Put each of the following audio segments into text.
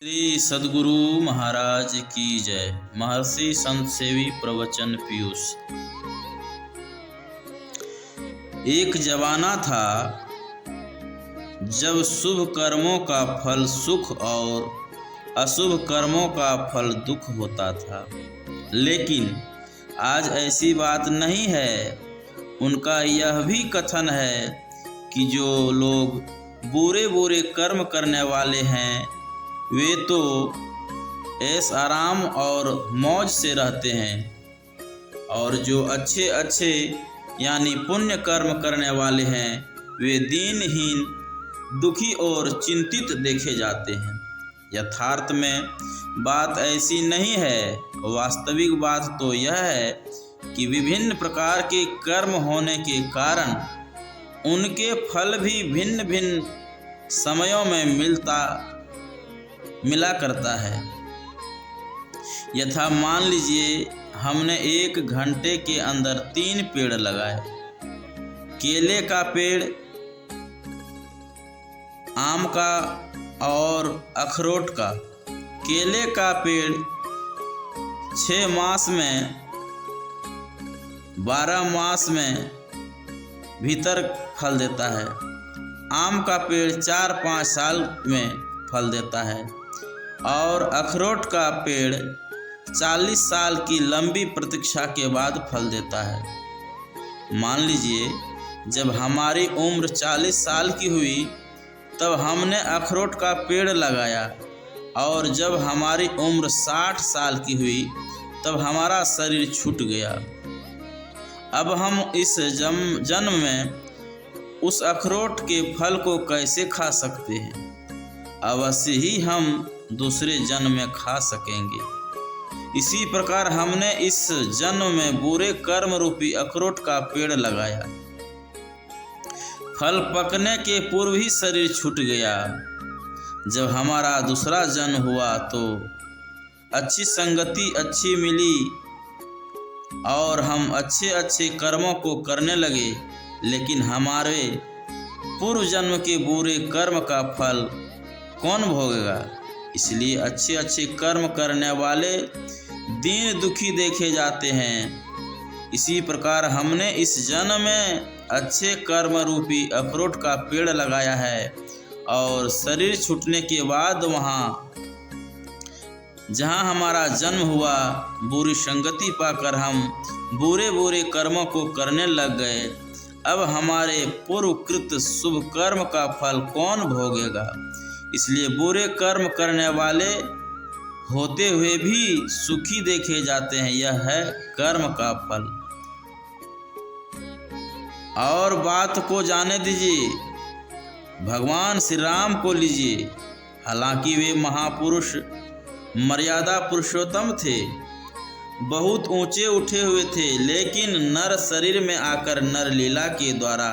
श्री सद्गुरु महाराज की जय। महर्षि संत सेवी प्रवचन पीयूष। एक जमाना था जब शुभ कर्मों का फल सुख और अशुभ कर्मों का फल दुख होता था, लेकिन आज ऐसी बात नहीं है। उनका यह भी कथन है कि जो लोग बुरे बुरे कर्म करने वाले हैं वे तो ऐश आराम और मौज से रहते हैं, और जो अच्छे अच्छे यानी पुण्य कर्म करने वाले हैं वे दीनहीन, दुखी और चिंतित देखे जाते हैं। यथार्थ में बात ऐसी नहीं है। वास्तविक बात तो यह है कि विभिन्न प्रकार के कर्म होने के कारण उनके फल भी भिन्न भिन्न समयों में मिला करता है। यथा मान लीजिए हमने 1 घंटे के अंदर 3 पेड़ लगाए। केले का पेड़, आम का और अखरोट का। केले का पेड़ 6 मास में 12 मास में भीतर फल देता है। आम का पेड़ 4-5 साल में फल देता है और अखरोट का पेड़ 40 साल की लंबी प्रतीक्षा के बाद फल देता है। मान लीजिए जब हमारी उम्र 40 साल की हुई तब हमने अखरोट का पेड़ लगाया, और जब हमारी उम्र 60 साल की हुई तब हमारा शरीर छूट गया। अब हम इस जन्म में उस अखरोट के फल को कैसे खा सकते हैं? अवश्य ही हम दूसरे जन्म में खा सकेंगे। इसी प्रकार हमने इस जन्म में बुरे कर्म रूपी अखरोट का पेड़ लगाया। फल पकने के पूर्व ही शरीर छूट गया। जब हमारा दूसरा जन्म हुआ तो अच्छी संगति अच्छी मिली और हम अच्छे अच्छे कर्मों को करने लगे, लेकिन हमारे पूर्व जन्म के बुरे कर्म का फल कौन भोगेगा? इसलिए अच्छे अच्छे कर्म करने वाले दीन दुखी देखे जाते हैं। इसी प्रकार हमने इस जन्म में अच्छे कर्म रूपी अखरोट का पेड़ लगाया है, और शरीर छूटने के बाद जहाँ हमारा जन्म हुआ बुरी संगति पाकर हम बुरे बुरे कर्मों को करने लग गए। अब हमारे पूर्वकृत शुभ कर्म का फल कौन भोगेगा? इसलिए बुरे कर्म करने वाले होते हुए भी सुखी देखे जाते हैं। यह है कर्म का फल। और बात को जाने दीजिए, भगवान श्री राम को लीजिए। हालांकि वे महापुरुष मर्यादा पुरुषोत्तम थे, बहुत ऊंचे उठे हुए थे, लेकिन नर शरीर में आकर नर लीला के द्वारा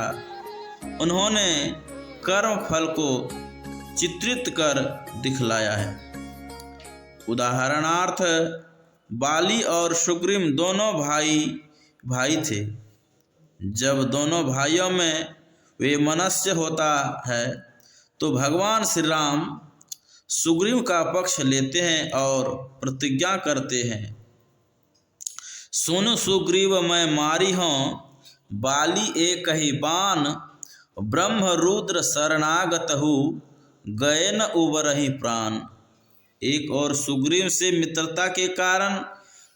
उन्होंने कर्म फल को चित्रित कर दिखलाया है। उदाहरणार्थ बाली और सुग्रीव दोनों भाई थे। जब दोनों भाइयों में वैमनस्य होता है तो भगवान श्री राम सुग्रीव का पक्ष लेते हैं और प्रतिज्ञा करते हैं, सुन सुग्रीव मैं मारी हूँ, बाली एक ही बाण, ब्रह्म रुद्र शरणागतहु, गए न उबरहि प्राण। एक और सुग्रीव से मित्रता के कारण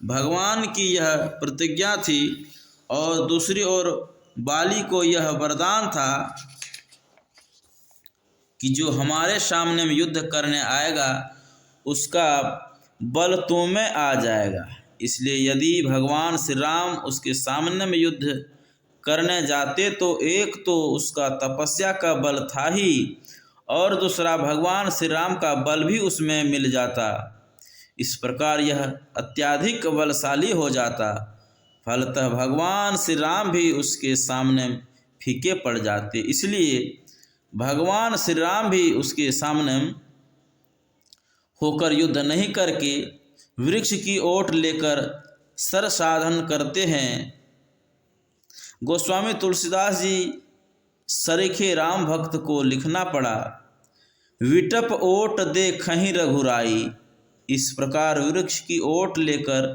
भगवान की यह प्रतिज्ञा थी, और दूसरी ओर बाली को यह वरदान था कि जो हमारे सामने में युद्ध करने आएगा उसका बल तुम में आ जाएगा। इसलिए यदि भगवान श्री राम उसके सामने में युद्ध करने जाते तो एक तो उसका तपस्या का बल था ही, और दूसरा भगवान श्री राम का बल भी उसमें मिल जाता। इस प्रकार यह अत्यधिक बलशाली हो जाता। फलतः भगवान श्री राम भी उसके सामने फीके पड़ जाते। इसलिए भगवान श्री राम भी उसके सामने होकर युद्ध नहीं करके वृक्ष की ओट लेकर सर साधन करते हैं। गोस्वामी तुलसीदास जी सरीखे राम भक्त को लिखना पड़ा, विटप ओट दे खहीं रघुराई। इस प्रकार वृक्ष की ओट लेकर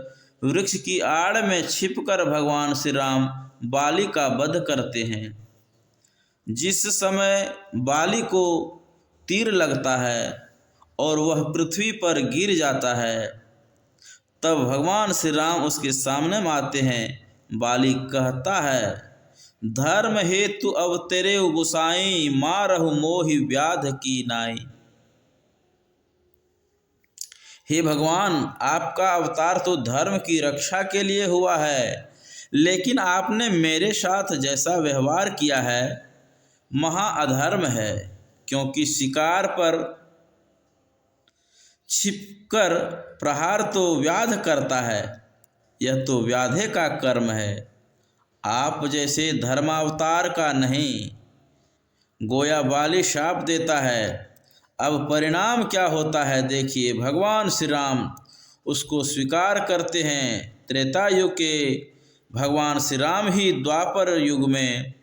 वृक्ष की आड़ में छिपकर भगवान श्री राम बाली का वध करते हैं। जिस समय बाली को तीर लगता है और वह पृथ्वी पर गिर जाता है, तब भगवान श्री राम उसके सामने में आते हैं। बाली कहता है, धर्म हेतु अब तेरे गुसाई, मारहु मोहि व्याध की नाई। हे भगवान, आपका अवतार तो धर्म की रक्षा के लिए हुआ है, लेकिन आपने मेरे साथ जैसा व्यवहार किया है महा अधर्म है। क्योंकि शिकार पर छिपकर प्रहार तो व्याध करता है, यह तो व्याधे का कर्म है, आप जैसे धर्मावतार का नहीं। गोया बाली शाप देता है। अब परिणाम क्या होता है देखिए। भगवान श्री राम उसको स्वीकार करते हैं। त्रेता युग के भगवान श्री राम ही द्वापर युग में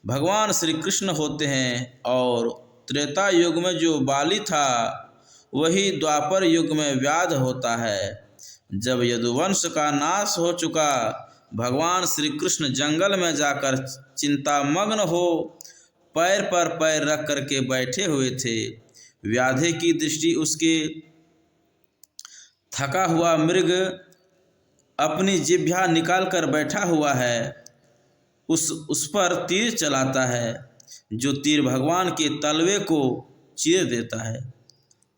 भगवान श्री कृष्ण होते हैं, और त्रेता युग में जो बाली था वही द्वापर युग में व्याध होता है। जब यदुवंश का नाश हो चुका, भगवान श्री कृष्ण जंगल में जाकर चिंतामग्न हो पैर पर पैर रख करके बैठे हुए थे। व्याधे की दृष्टि उसके थका हुआ मृग अपनी जिह्वा निकाल कर बैठा हुआ है, उस पर तीर चलाता है, जो तीर भगवान के तलवे को चीर देता है।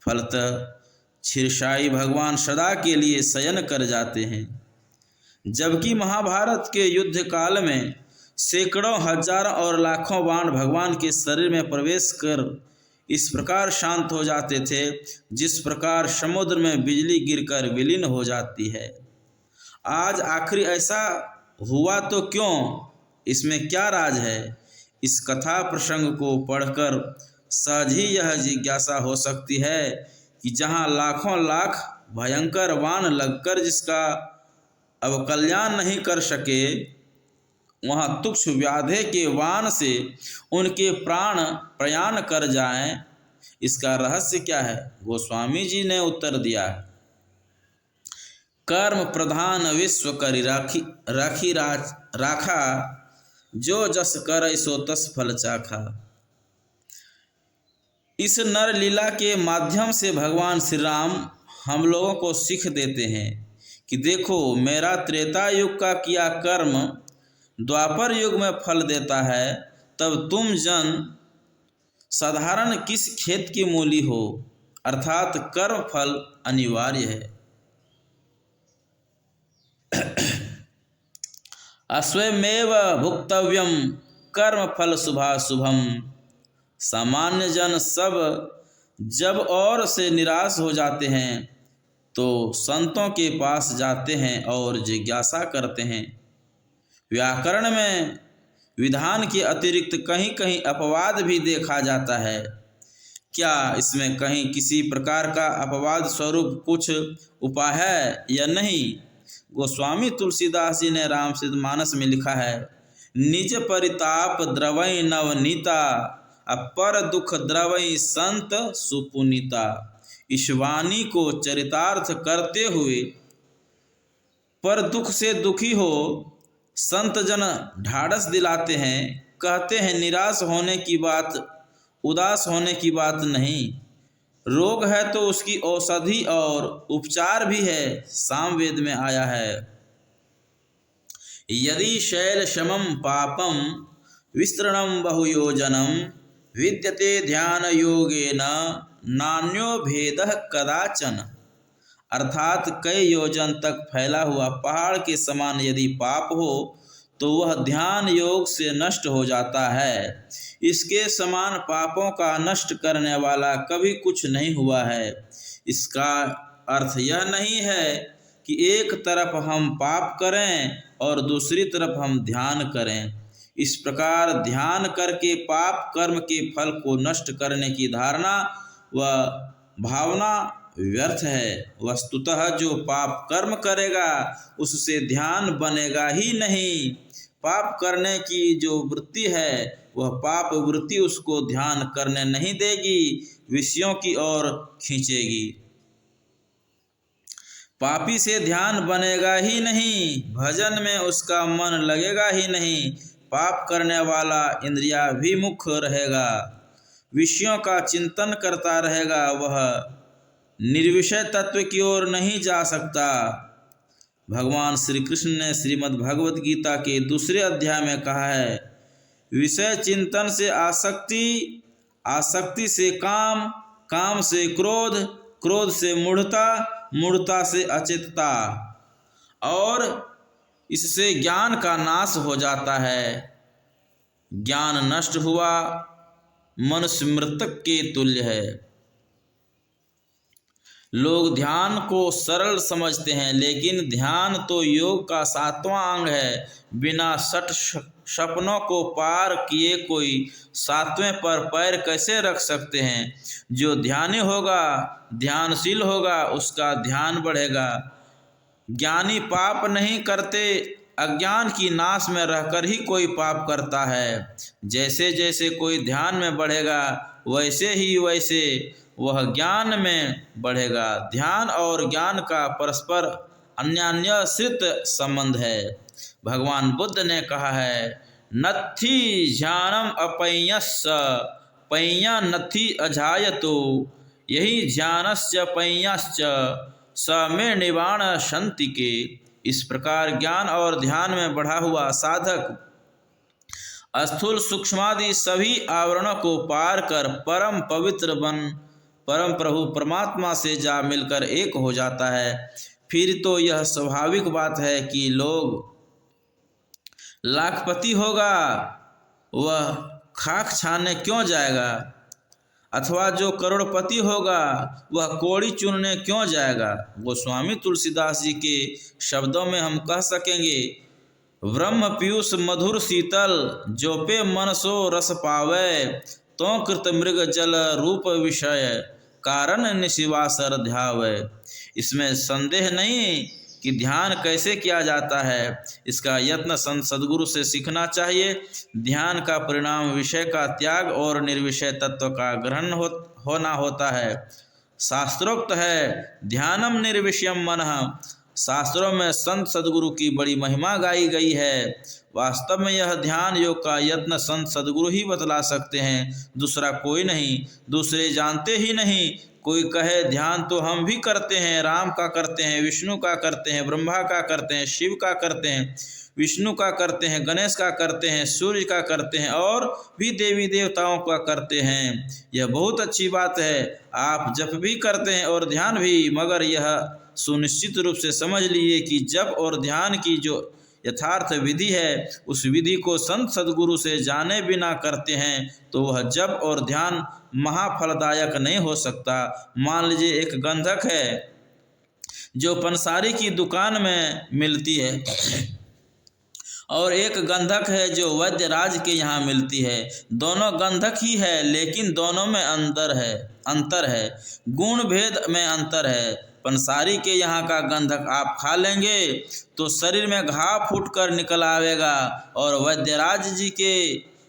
फलतः क्षीरसाई भगवान सदा के लिए शयन कर जाते हैं। जबकि महाभारत के युद्ध काल में सैकड़ों हजारों और लाखों बाण भगवान के शरीर में प्रवेश कर इस प्रकार शांत हो जाते थे, जिस प्रकार समुद्र में बिजली गिरकर विलीन हो जाती है। आज आखिर ऐसा हुआ तो क्यों? इसमें क्या राज है? इस कथा प्रसंग को पढ़कर सहज ही यह जिज्ञासा हो सकती है कि जहाँ लाखों लाख भयंकर बाण लगकर जिसका अब कल्याण नहीं कर सके, वहाँ तुक्ष व्याधे के बाण से उनके प्राण प्रयाण कर जाएं, इसका रहस्य क्या है? गोस्वामी जी ने उत्तर दिया, कर्म प्रधान विश्व करि राखी राखा, जो जस कर सो तस फल चाखा। इस नर लीला के माध्यम से भगवान श्री राम हम लोगों को सीख देते हैं कि देखो, मेरा त्रेता युग का किया कर्म द्वापर युग में फल देता है, तब तुम जन साधारण किस खेत की मूली हो। अर्थात कर्म फल अनिवार्य है। अस्वमेव भुक्तव्यम कर्म फल शुभाशुभम। सामान्य जन सब जब और से निराश हो जाते हैं तो संतों के पास जाते हैं और जिज्ञासा करते हैं। व्याकरण में विधान के अतिरिक्त कहीं कहीं अपवाद भी देखा जाता है। क्या इसमें कहीं किसी प्रकार का अपवाद स्वरूप कुछ उपाय है या नहीं? गोस्वामी तुलसीदास जी ने रामचरितमानस में लिखा है, निज परिताप द्रवई नवनीता, अपर दुख द्रवई संत सुपुनीता। इस वाणी को चरितार्थ करते हुए पर दुख से दुखी हो संत जन ढाढ़स दिलाते हैं, कहते हैं निराश होने की बात, उदास होने की बात नहीं। रोग है तो उसकी औषधि और उपचार भी है। सामवेद में आया है, यदि शैल शमम पापम विस्तृणम बहुयोजनम, विद्यते ध्यान योगेन नान्यो भेदः कदाचन। अर्थात कई योजन तक फैला हुआ पहाड़ के समान यदि पाप हो तो वह ध्यान योग से नष्ट हो जाता है। इसके समान पापों का नष्ट करने वाला कभी कुछ नहीं हुआ है। इसका अर्थ यह नहीं है कि एक तरफ हम पाप करें और दूसरी तरफ हम ध्यान करें। इस प्रकार ध्यान करके पाप कर्म के फल को नष्ट करने की धारणा व भावना व्यर्थ है। वस्तुतः जो पाप कर्म करेगा उससे ध्यान बनेगा ही नहीं। पाप करने की जो वृत्ति है वह पाप वृत्ति उसको ध्यान करने नहीं देगी, विषयों की ओर खींचेगी। पापी से ध्यान बनेगा ही नहीं, भजन में उसका मन लगेगा ही नहीं। पाप करने वाला इंद्रियाभिमुख रहेगा, विषयों का चिंतन करता रहेगा, वह निर्विषय तत्व की ओर नहीं जा सकता। भगवान श्री कृष्ण ने श्रीमद् भगवद गीता के 2 अध्याय में कहा है, विषय चिंतन से आसक्ति, आसक्ति से काम, काम से क्रोध, क्रोध से मूढ़ता, मूढ़ता से अचेतता, और इससे ज्ञान का नाश हो जाता है। ज्ञान नष्ट हुआ, मनुष्य मृतक के तुल्य है। लोग ध्यान को सरल समझते हैं, लेकिन ध्यान तो योग का 7वां अंग है। बिना सठ सपनों को पार किए कोई 7वें पर पैर कैसे रख सकते हैं। जो ध्यानी होगा, ध्यानशील होगा, उसका ध्यान बढ़ेगा। ज्ञानी पाप नहीं करते, अज्ञान की नाश में रहकर ही कोई पाप करता है। जैसे जैसे कोई ध्यान में बढ़ेगा, वैसे ही वैसे वह ज्ञान में बढ़ेगा। ध्यान और ज्ञान का परस्पर अन्यान्यश्रित संबंध है। भगवान बुद्ध ने कहा है, नत्थि ध्यानम अपय्यस्स पय्या नत्थि अजायतो, यही ध्यानस्य पय्यश्च स मे निवाण शन्ति के। इस प्रकार ज्ञान और ध्यान में बढ़ा हुआ साधक स्थूल सूक्ष्मादि सभी आवरणों को पार कर परम पवित्र बन परम प्रभु परमात्मा से जा मिलकर एक हो जाता है। फिर तो यह स्वाभाविक बात है कि लोग लाखपति होगा, वह खाक छानने क्यों जाएगा, अथवा जो करोड़पति होगा वह कौड़ी चुनने क्यों जाएगा। गोस्वामी तुलसीदास जी के शब्दों में हम कह सकेंगे, ब्रह्म पीयूष मधुर शीतल, जो पे मन सो रस पावे, तो कृत मृग जल रूप विषय, कारण निशिवासर ध्यावे। इसमें संदेह नहीं कि ध्यान कैसे किया जाता है, इसका यत्न संत सद्गुरु से सीखना चाहिए। ध्यान का परिणाम विषय का त्याग और निर्विषय तत्व का ग्रहण होना होता है। शास्त्रोक्त है, ध्यानम निर्विषयम मनः। शास्त्रों में संत सद्गुरु की बड़ी महिमा गाई गई है। वास्तव में यह ध्यान योग का यत्न संत सद्गुरु ही बतला सकते हैं, दूसरा कोई नहीं। दूसरे जानते ही नहीं। कोई कहे ध्यान तो हम भी करते हैं, राम का करते हैं, विष्णु का करते हैं, ब्रह्मा का करते हैं, शिव का करते हैं, विष्णु का करते हैं, गणेश का करते हैं, सूर्य का करते हैं, और भी देवी देवताओं का करते हैं। यह बहुत अच्छी बात है, आप जप भी करते हैं और ध्यान भी, मगर यह सुनिश्चित रूप से समझ लीजिए कि जप और ध्यान की जो यथार्थ विधि है, उस विधि को संत सद्गुरु से जाने बिना करते हैं तो वह जप और ध्यान महाफलदायक नहीं हो सकता। मान लीजिए एक गंधक है जो पंसारी की दुकान में मिलती है, और एक गंधक है जो वैद्यराज के यहाँ मिलती है। दोनों गंधक ही है, लेकिन दोनों में अंतर है, गुण भेद में अंतर है। पंसारी के यहाँ का गंधक आप खा लेंगे तो शरीर में घाव फूटकर निकल आवेगा, और वैद्यराज जी के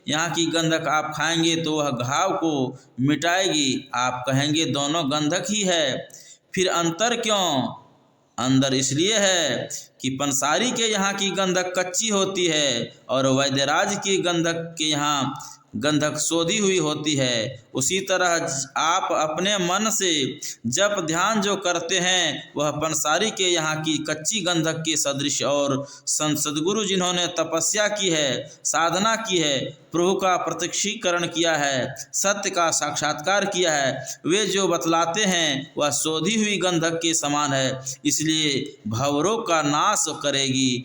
यहाँ की गंधक आप खाएंगे तो वह घाव को मिटाएगी। आप कहेंगे दोनों गंधक ही है। फिर अंतर क्यों? अंदर इसलिए है कि पंसारी के यहाँ की गंधक कच्ची होती है और वैद्यराज की गंधक के यहाँ गंधक शोधी हुई होती है। उसी तरह आप अपने मन से जप ध्यान जो करते हैं वह पंसारी के यहाँ की कच्ची गंधक के सदृश, और संत सद्गुरु जिन्होंने तपस्या की है, साधना की है, प्रभु का प्रत्यक्षीकरण किया है, सत्य का साक्षात्कार किया है, वे जो बतलाते हैं वह शोधी हुई गंधक के समान है, इसलिए भवरोग का नाश करेगी।